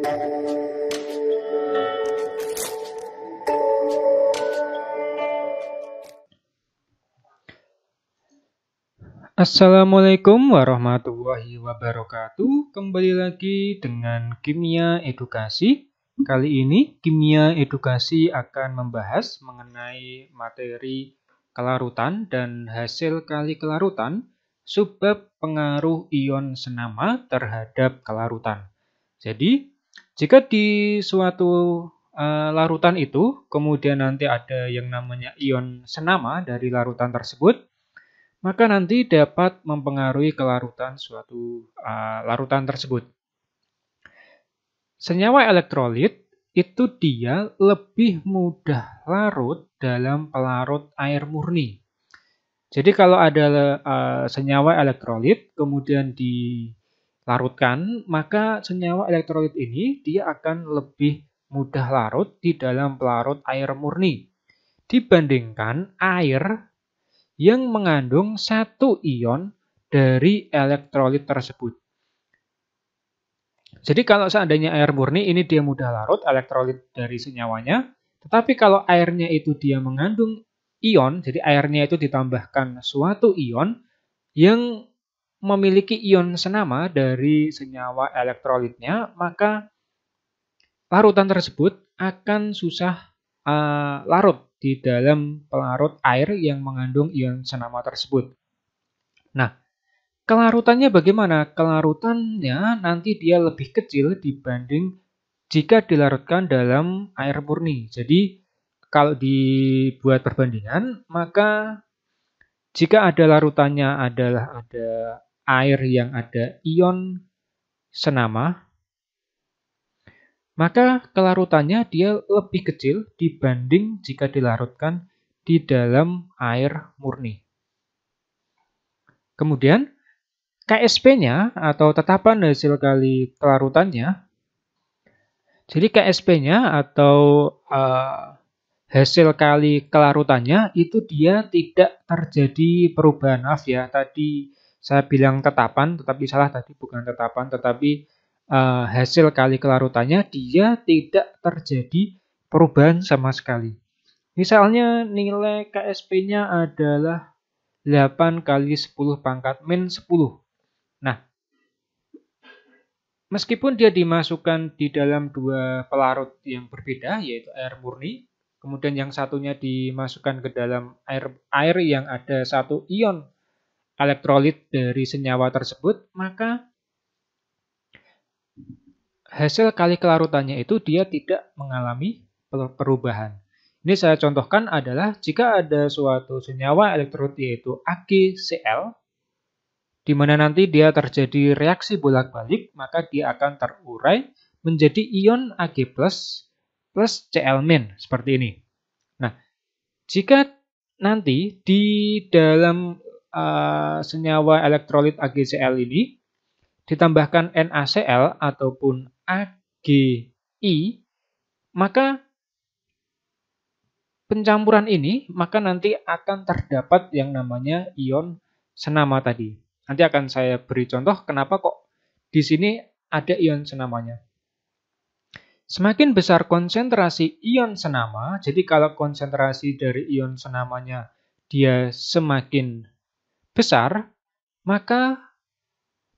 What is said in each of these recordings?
Assalamualaikum warahmatullahi wabarakatuh. Kembali lagi dengan Kimia Edukasi. Kali ini Kimia Edukasi akan membahas mengenai materi kelarutan dan hasil kali kelarutan, subbab pengaruh ion senama terhadap kelarutan. Jadi, jika di suatu larutan itu kemudian nanti ada yang namanya ion senama dari larutan tersebut, maka nanti dapat mempengaruhi kelarutan suatu larutan tersebut. Senyawa elektrolit itu dia lebih mudah larut dalam pelarut air murni. Jadi kalau ada senyawa elektrolit kemudian dilarutkan, maka senyawa elektrolit ini dia akan lebih mudah larut di dalam pelarut air murni dibandingkan air yang mengandung satu ion dari elektrolit tersebut. Jadi kalau seandainya air murni ini dia mudah larut elektrolit dari senyawanya, tetapi kalau airnya itu dia mengandung ion, jadi airnya itu ditambahkan suatu ion yang memiliki ion senama dari senyawa elektrolitnya, maka larutan tersebut akan susah larut di dalam pelarut air yang mengandung ion senama tersebut. Nah, kelarutannya bagaimana? Kelarutannya nanti dia lebih kecil dibanding jika dilarutkan dalam air murni. Jadi, kalau dibuat perbandingan, maka jika ada larutannya adalah ada air yang ada ion senama, maka kelarutannya dia lebih kecil dibanding jika dilarutkan di dalam air murni. Kemudian, KSP-nya atau tetapan hasil kali kelarutannya, jadi KSP-nya atau hasil kali kelarutannya itu dia tidak terjadi perubahan. Maaf ya, tadi saya bilang tetapan, tetapi salah tadi bukan tetapan, tetapi hasil kali kelarutannya dia tidak terjadi perubahan sama sekali. Misalnya nilai KSP-nya adalah 8 kali 10 pangkat min 10. Nah, meskipun dia dimasukkan di dalam dua pelarut yang berbeda, yaitu air murni, kemudian yang satunya dimasukkan ke dalam air yang ada satu ion elektrolit dari senyawa tersebut, maka hasil kali kelarutannya itu dia tidak mengalami perubahan. Ini saya contohkan adalah jika ada suatu senyawa elektrolit yaitu AgCl, di mana nanti dia terjadi reaksi bolak-balik, maka dia akan terurai menjadi ion Ag+ plus Cl-, seperti ini. Nah, jika nanti di dalam senyawa elektrolit AgCl ini ditambahkan NaCl ataupun AgI, maka pencampuran ini maka nanti akan terdapat yang namanya ion senama tadi. Nanti akan saya beri contoh kenapa kok di sini ada ion senamanya. Semakin besar konsentrasi ion senama, jadi kalau konsentrasi dari ion senamanya dia semakin besar, maka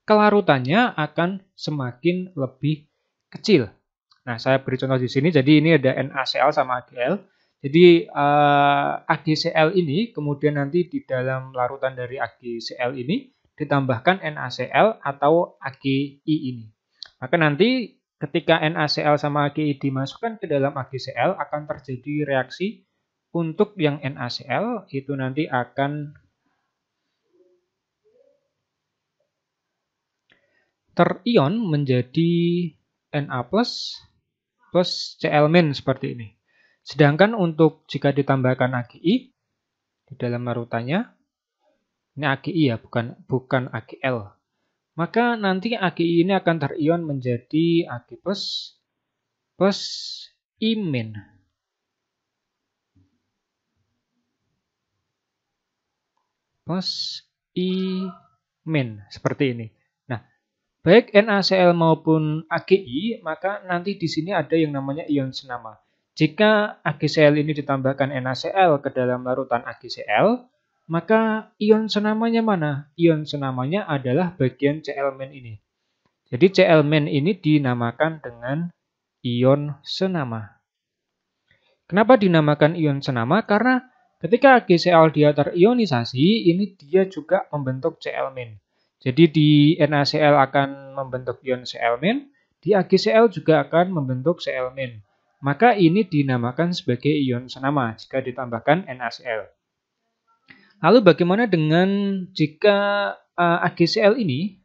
kelarutannya akan semakin lebih kecil. Nah, saya beri contoh di sini. Jadi ini ada NaCl sama AgL. Jadi AgCl ini kemudian nanti di dalam larutan dari AgCl ini ditambahkan NaCl atau AgI ini. Maka nanti ketika NaCl sama AgI dimasukkan ke dalam AgCl akan terjadi reaksi untuk yang NaCl itu nanti akan terion menjadi Na+ plus Cl- seperti ini. Sedangkan untuk jika ditambahkan AgI di dalam larutannya, ini AgI ya, bukan AgL. Maka nanti AgI ini akan terion menjadi Ag+ plus I-. Plus I-, seperti ini. Nah, baik NaCl maupun AgI, maka nanti di sini ada yang namanya ion senama. Jika AgCl ini ditambahkan NaCl ke dalam larutan AgCl, maka ion senamanya mana? Ion senamanya adalah bagian Cl- ini. Jadi Cl- ini dinamakan dengan ion senama. Kenapa dinamakan ion senama? Karena ketika AgCl dia terionisasi, ini dia juga membentuk Cl-. Jadi di NaCl akan membentuk ion Cl-, di AgCl juga akan membentuk Cl-. Maka ini dinamakan sebagai ion senama jika ditambahkan NaCl. Lalu bagaimana dengan jika AgCl ini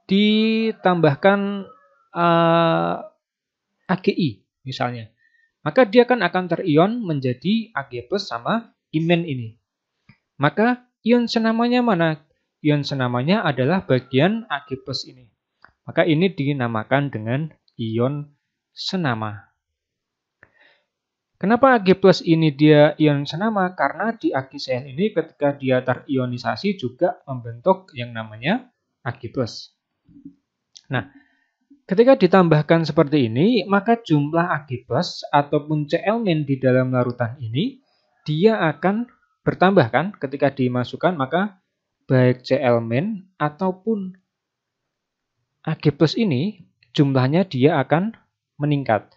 ditambahkan AgI misalnya? Maka dia akan terion menjadi Ag+ sama imen ini. Maka ion senamanya mana? Ion senamanya adalah bagian Ag+ ini. Maka ini dinamakan dengan ion senama. Kenapa Ag+ ini dia ion senama? Karena di AgCl ini ketika dia terionisasi juga membentuk yang namanya Ag+. Nah, ketika ditambahkan seperti ini, maka jumlah Ag+ ataupun Cl- di dalam larutan ini, dia akan bertambah kan? Ketika dimasukkan, maka baik Cl- ataupun Ag+ ini, jumlahnya dia akan meningkat.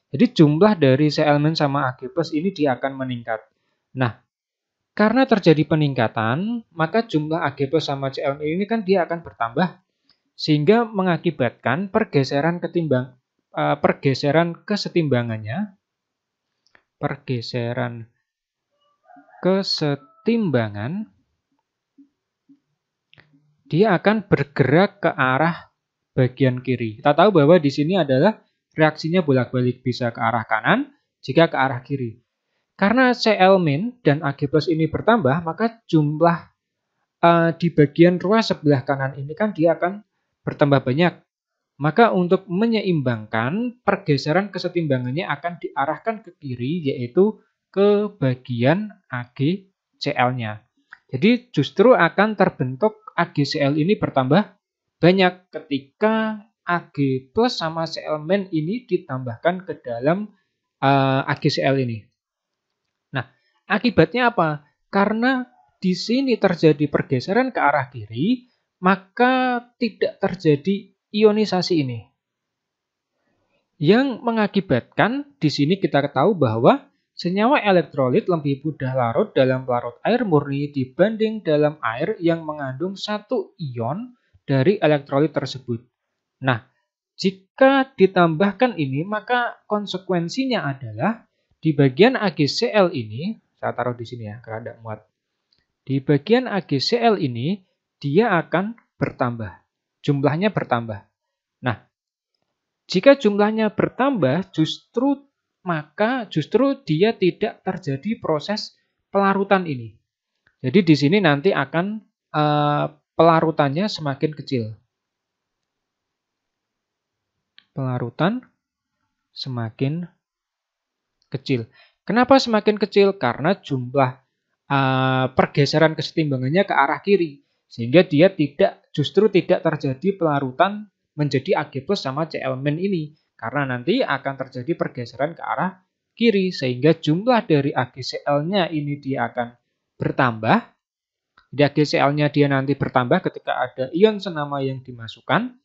Jadi jumlah dari Cl- sama Ag+ ini dia akan meningkat. Nah, karena terjadi peningkatan, maka jumlah Ag+ sama Cl- ini kan dia akan bertambah, sehingga mengakibatkan pergeseran kesetimbangan dia akan bergerak ke arah bagian kiri. Kita tahu bahwa di sini adalah reaksinya bolak-balik, bisa ke arah kanan jika ke arah kiri. Karena Cl- dan Ag+ ini bertambah, maka jumlah di bagian ruas sebelah kanan ini kan dia akan bertambah banyak. Maka untuk menyeimbangkan, pergeseran kesetimbangannya akan diarahkan ke kiri, yaitu ke bagian AgCl-nya. Jadi justru akan terbentuk AgCl ini bertambah banyak ketika Ag+ sama Cl- ini ditambahkan ke dalam AgCl ini. Nah, akibatnya apa? Karena di sini terjadi pergeseran ke arah kiri, maka tidak terjadi ionisasi ini. Yang mengakibatkan di sini kita tahu bahwa senyawa elektrolit lebih mudah larut dalam larut air murni dibanding dalam air yang mengandung satu ion dari elektrolit tersebut. Nah, jika ditambahkan ini, maka konsekuensinya adalah di bagian AgCl ini, saya taruh di sini ya, karena tidak muat. Di bagian AgCl ini, dia akan bertambah. Jumlahnya bertambah. Nah, jika jumlahnya bertambah, justru dia tidak terjadi proses pelarutan ini. Jadi di sini nanti akan pelarutannya semakin kecil. Pelarutan semakin kecil. Kenapa semakin kecil? Karena jumlah pergeseran kesetimbangannya ke arah kiri. Sehingga dia justru tidak terjadi pelarutan menjadi Ag+ sama Cl- ini. Karena nanti akan terjadi pergeseran ke arah kiri. Sehingga jumlah dari AgCl-nya ini dia akan bertambah. Di AgCl-nya dia nanti bertambah ketika ada ion senama yang dimasukkan.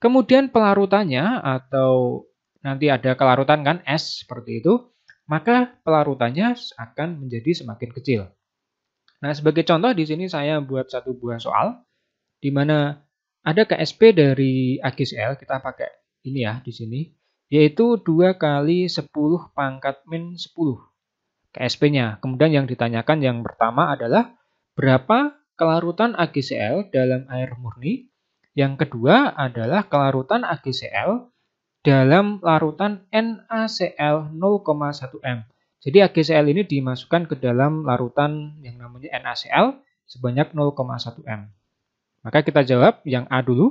Kemudian pelarutannya atau nanti ada kelarutan kan S seperti itu, maka pelarutannya akan menjadi semakin kecil. Nah, sebagai contoh di sini saya buat satu buah soal di mana ada Ksp dari AgCl, kita pakai ini ya di sini, yaitu 2 kali 10⁻⁻10 Ksp-nya. Kemudian yang ditanyakan yang pertama adalah berapa kelarutan AgCl dalam air murni. Yang kedua adalah kelarutan AgCl dalam larutan NaCl 0,1 m. Jadi AgCl ini dimasukkan ke dalam larutan yang namanya NaCl sebanyak 0,1 m. Maka kita jawab yang A dulu.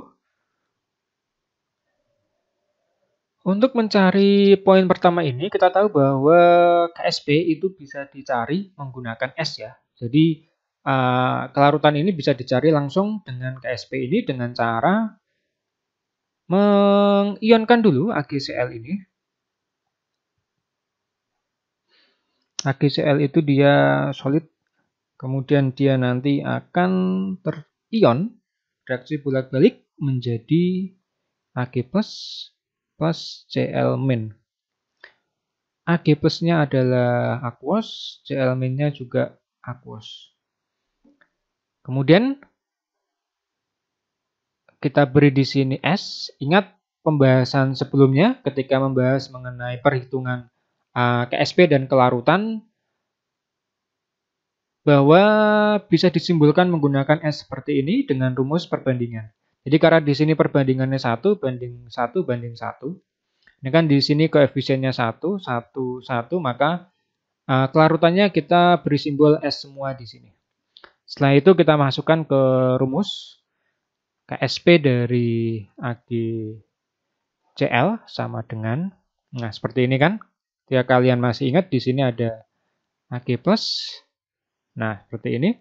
Untuk mencari poin pertama ini, kita tahu bahwa Ksp itu bisa dicari menggunakan S ya. Jadi kelarutan ini bisa dicari langsung dengan Ksp ini dengan cara mengionkan dulu AgCl ini. AgCl itu dia solid, kemudian dia nanti akan terion, reaksi bolak-balik menjadi Ag plus Cl-. Ag plusnya adalah aquos, Cl-nya juga aquos. Kemudian kita beri di sini S. Ingat pembahasan sebelumnya ketika membahas mengenai perhitungan KSP dan kelarutan, bahwa bisa disimbolkan menggunakan S seperti ini dengan rumus perbandingan. Jadi karena di sini perbandingannya 1 banding 1 banding 1. Ini kan di sini koefisiennya 1, 1, 1, maka kelarutannya kita beri simbol S semua di sini. Setelah itu kita masukkan ke rumus KSP dari AgCl sama dengan, nah seperti ini kan. Jika kalian masih ingat di sini ada Ag plus. Nah, seperti ini.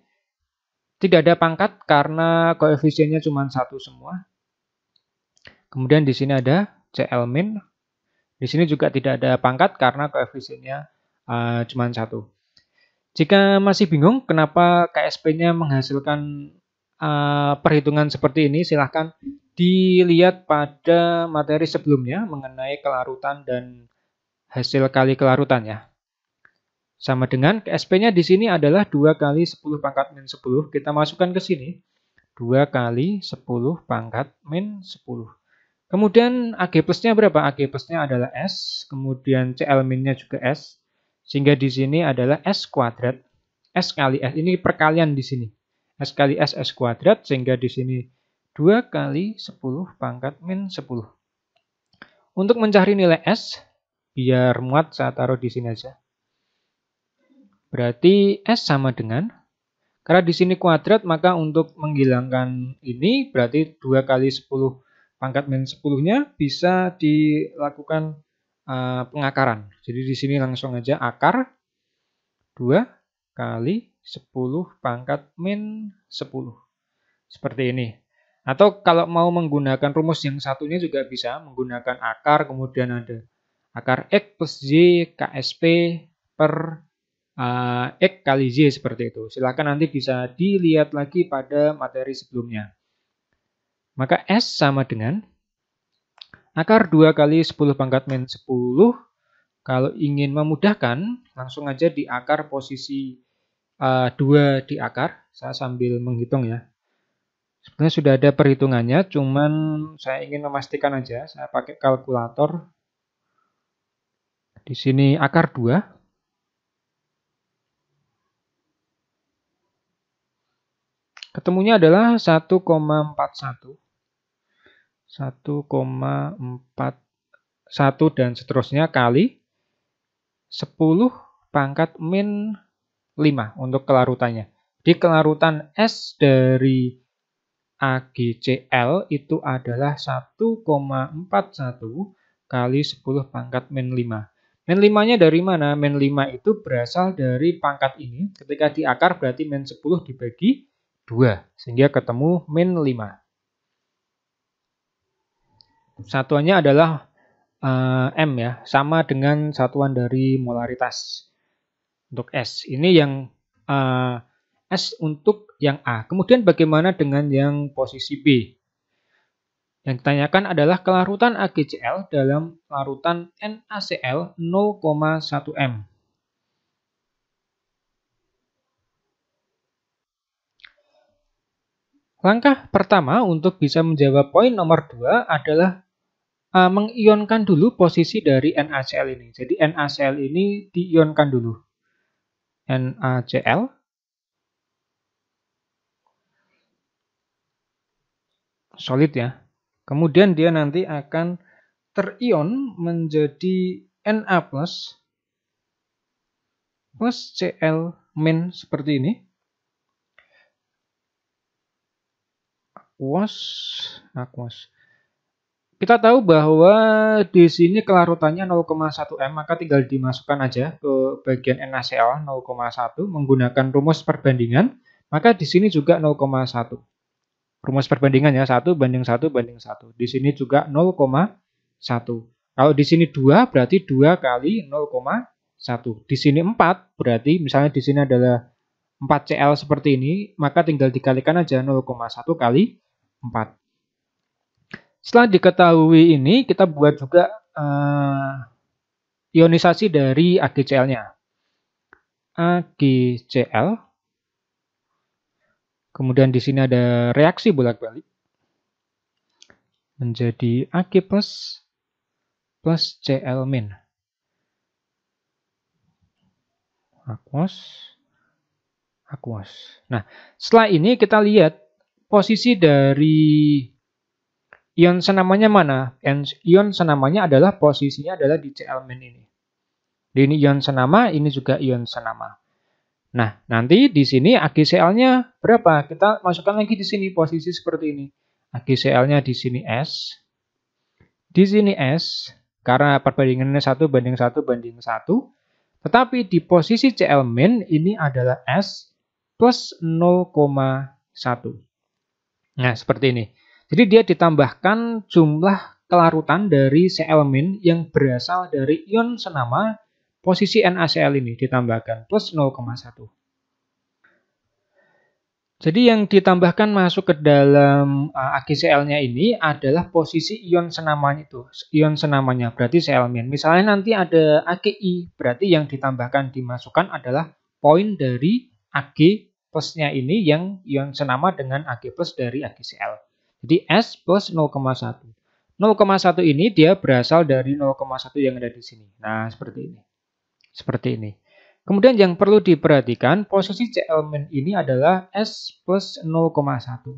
Tidak ada pangkat karena koefisiennya cuma 1 semua. Kemudian di sini ada Cl-. Di sini juga tidak ada pangkat karena koefisiennya cuma 1. Jika masih bingung kenapa KSP-nya menghasilkan perhitungan seperti ini, silahkan dilihat pada materi sebelumnya mengenai kelarutan dan hasil kali kelarutan ya. Sama dengan KSP-nya di sini adalah 2 kali 10 pangkat min 10. Kita masukkan ke sini. 2 kali 10 pangkat min 10. Kemudian Ag plusnya berapa? Ag plusnya adalah S. Kemudian Cl-nya juga S. Sehingga di sini adalah S kuadrat. S kali S. Ini perkalian di sini. S kali S, S kuadrat. Sehingga di sini 2 kali 10 pangkat min 10. Untuk mencari nilai S, biar muat saya taruh di sini aja. Berarti S sama dengan, karena di sini kuadrat, maka untuk menghilangkan ini berarti 2 kali 10 pangkat min 10-nya bisa dilakukan pengakaran. Jadi di sini langsung aja akar 2 kali 10 pangkat min 10. Seperti ini. Atau kalau mau menggunakan rumus yang satunya juga bisa menggunakan akar, kemudian ada akar X plus Y KSP per X kali Y seperti itu. Silakan nanti bisa dilihat lagi pada materi sebelumnya. Maka S sama dengan akar 2 kali 10 pangkat min 10. Kalau ingin memudahkan, langsung aja di akar posisi 2 di akar. Saya sambil menghitung ya. Sebenarnya sudah ada perhitungannya, cuman saya ingin memastikan aja. Saya pakai kalkulator. Di sini akar 2. Ketemunya adalah 1,41. 1,41 dan seterusnya kali 10 pangkat min 5 untuk kelarutannya. Di kelarutan S dari AgCl itu adalah 1,41 kali 10 pangkat min 5. Min 5-nya dari mana? Min 5 itu berasal dari pangkat ini. Ketika diakar berarti min 10 dibagi 2. Sehingga ketemu min 5. Satuannya adalah M ya, sama dengan satuan dari molaritas untuk S. Ini yang S untuk yang A. Kemudian bagaimana dengan yang posisi B? Yang ditanyakan adalah kelarutan AgCl dalam larutan NaCl 0,1 M. Langkah pertama untuk bisa menjawab poin nomor 2 adalah mengionkan dulu posisi dari NaCl ini. Jadi NaCl ini diionkan dulu. NaCl solid ya. Kemudian dia nanti akan terion menjadi Na plus Cl min seperti ini. Aquos. Kita tahu bahwa di sini kelarutannya 0,1 M, maka tinggal dimasukkan aja ke bagian NaCl 0,1 menggunakan rumus perbandingan, maka di sini juga 0,1. Rumus perbandingan ya, 1 banding 1 banding 1. Di sini juga 0,1. Kalau di sini 2 berarti 2 kali 0,1. Di sini 4 berarti misalnya di sini adalah 4Cl seperti ini, maka tinggal dikalikan aja 0,1 kali 4. Setelah diketahui ini, kita buat juga ionisasi dari AgCl-nya. AgCl. Kemudian di sini ada reaksi bolak-balik menjadi Ag plus Cl min. Aquos. Nah, setelah ini kita lihat posisi dari ion senamanya mana. Ion senamanya adalah posisinya adalah di Cl min ini. Ini ion senama, ini juga ion senama. Nah, nanti di sini AgCl-nya berapa? Kita masukkan lagi di sini posisi seperti ini. AgCl-nya di sini S. Di sini S, karena perbandingannya 1 banding 1 banding 1. Tetapi di posisi Cl min ini adalah S plus 0,1. Nah, seperti ini. Jadi dia ditambahkan jumlah kelarutan dari Cl min yang berasal dari ion senama posisi NaCl ini ditambahkan plus 0,1. Jadi yang ditambahkan masuk ke dalam AgCl-nya ini adalah posisi ion senamanya itu. Ion senamanya berarti Cl min. Misalnya nanti ada Agi, berarti yang ditambahkan dimasukkan adalah poin dari Ag plusnya ini yang ion senama dengan Ag plus dari AgCl. Jadi S plus 0,1. 0,1 ini dia berasal dari 0,1 yang ada di sini. Nah, seperti ini. Seperti ini. Kemudian yang perlu diperhatikan, posisi Cl min ini adalah S plus 0,1.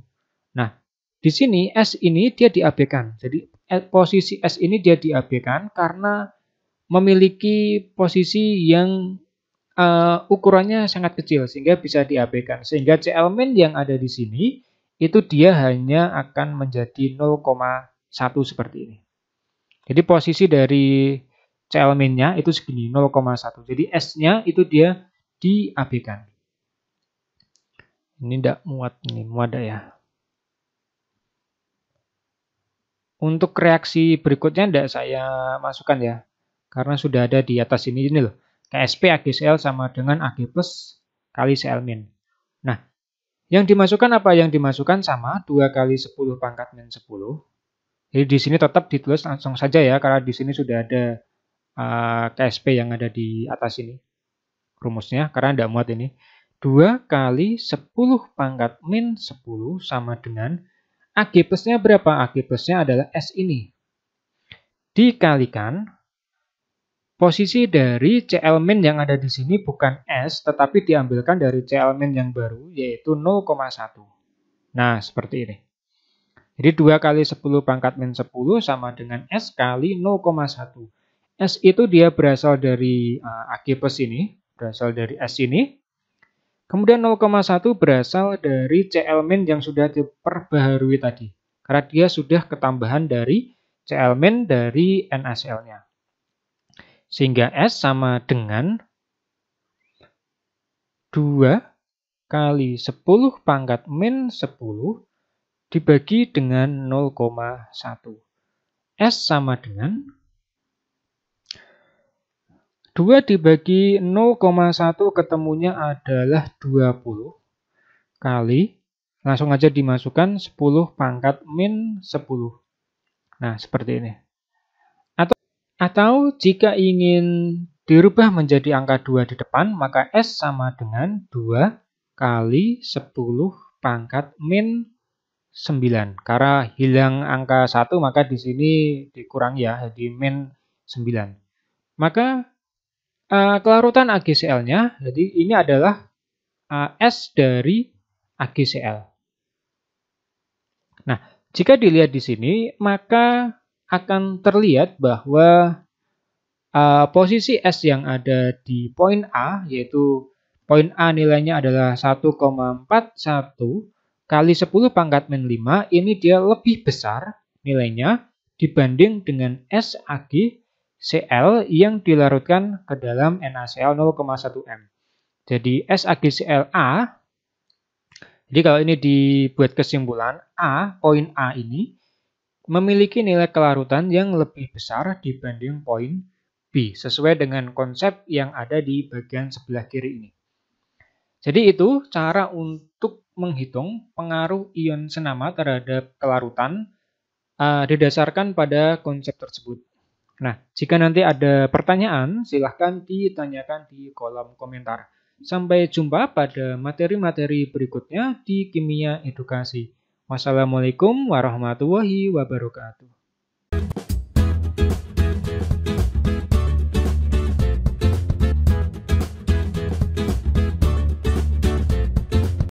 Nah, di sini S ini dia diabaikan. Jadi posisi S ini dia diabaikan karena memiliki posisi yang ukurannya sangat kecil sehingga bisa diabaikan. Sehingga Cl min yang ada di sini itu dia hanya akan menjadi 0,1 seperti ini. Jadi posisi dari Cl min-nya itu segini 0,1. Jadi S-nya itu dia diabaikan. Ini tidak muat nih, muat ya. Untuk reaksi berikutnya tidak saya masukkan ya. Karena sudah ada di atas ini loh. KSP AgCl sama dengan Ag plus kali Cl min. Nah, yang dimasukkan apa? Yang dimasukkan sama 2 kali 10 pangkat min 10. Jadi di sini tetap ditulis langsung saja ya, karena di sini sudah ada KSP yang ada di atas ini. Rumusnya, karena tidak muat ini. 2 kali 10 pangkat min 10 sama dengan Ag plusnya berapa? Ag plusnya adalah S ini. Dikalikan posisi dari Cl min yang ada di sini bukan S, tetapi diambilkan dari Cl min yang baru, yaitu 0,1. Nah, seperti ini. Jadi 2 kali 10 pangkat min 10 sama dengan S kali 0,1. S itu dia berasal dari Ag plus ini, berasal dari S ini. Kemudian 0,1 berasal dari Cl min yang sudah diperbaharui tadi. Karena dia sudah ketambahan dari Cl min dari NaCl-nya. Sehingga S sama dengan 2 kali 10 pangkat min 10 dibagi dengan 0,1. S sama dengan 2 dibagi 0,1 ketemunya adalah 20 kali, langsung aja dimasukkan 10 pangkat min 10. Nah, seperti ini. Atau jika ingin dirubah menjadi angka 2 di depan, maka S sama dengan 2 kali 10 pangkat min 9. Karena hilang angka 1, maka di sini dikurangi ya, jadi min 9. Maka kelarutan AgCl-nya, jadi ini adalah S dari AgCl. Nah, jika dilihat di sini, maka akan terlihat bahwa posisi S yang ada di poin A, yaitu poin A nilainya adalah 1,41 kali 10 pangkat min 5, ini dia lebih besar nilainya dibanding dengan S AgCl yang dilarutkan ke dalam NaCl 0,1 m. Jadi S AgCl A Jadi kalau ini dibuat kesimpulan, poin A ini memiliki nilai kelarutan yang lebih besar dibanding poin B, sesuai dengan konsep yang ada di bagian sebelah kiri ini. Jadi itu cara untuk menghitung pengaruh ion senama terhadap kelarutan didasarkan pada konsep tersebut. Nah, jika nanti ada pertanyaan, silahkan ditanyakan di kolom komentar. Sampai jumpa pada materi-materi berikutnya di Kimia Edukasi. Wassalamualaikum warahmatullahi wabarakatuh.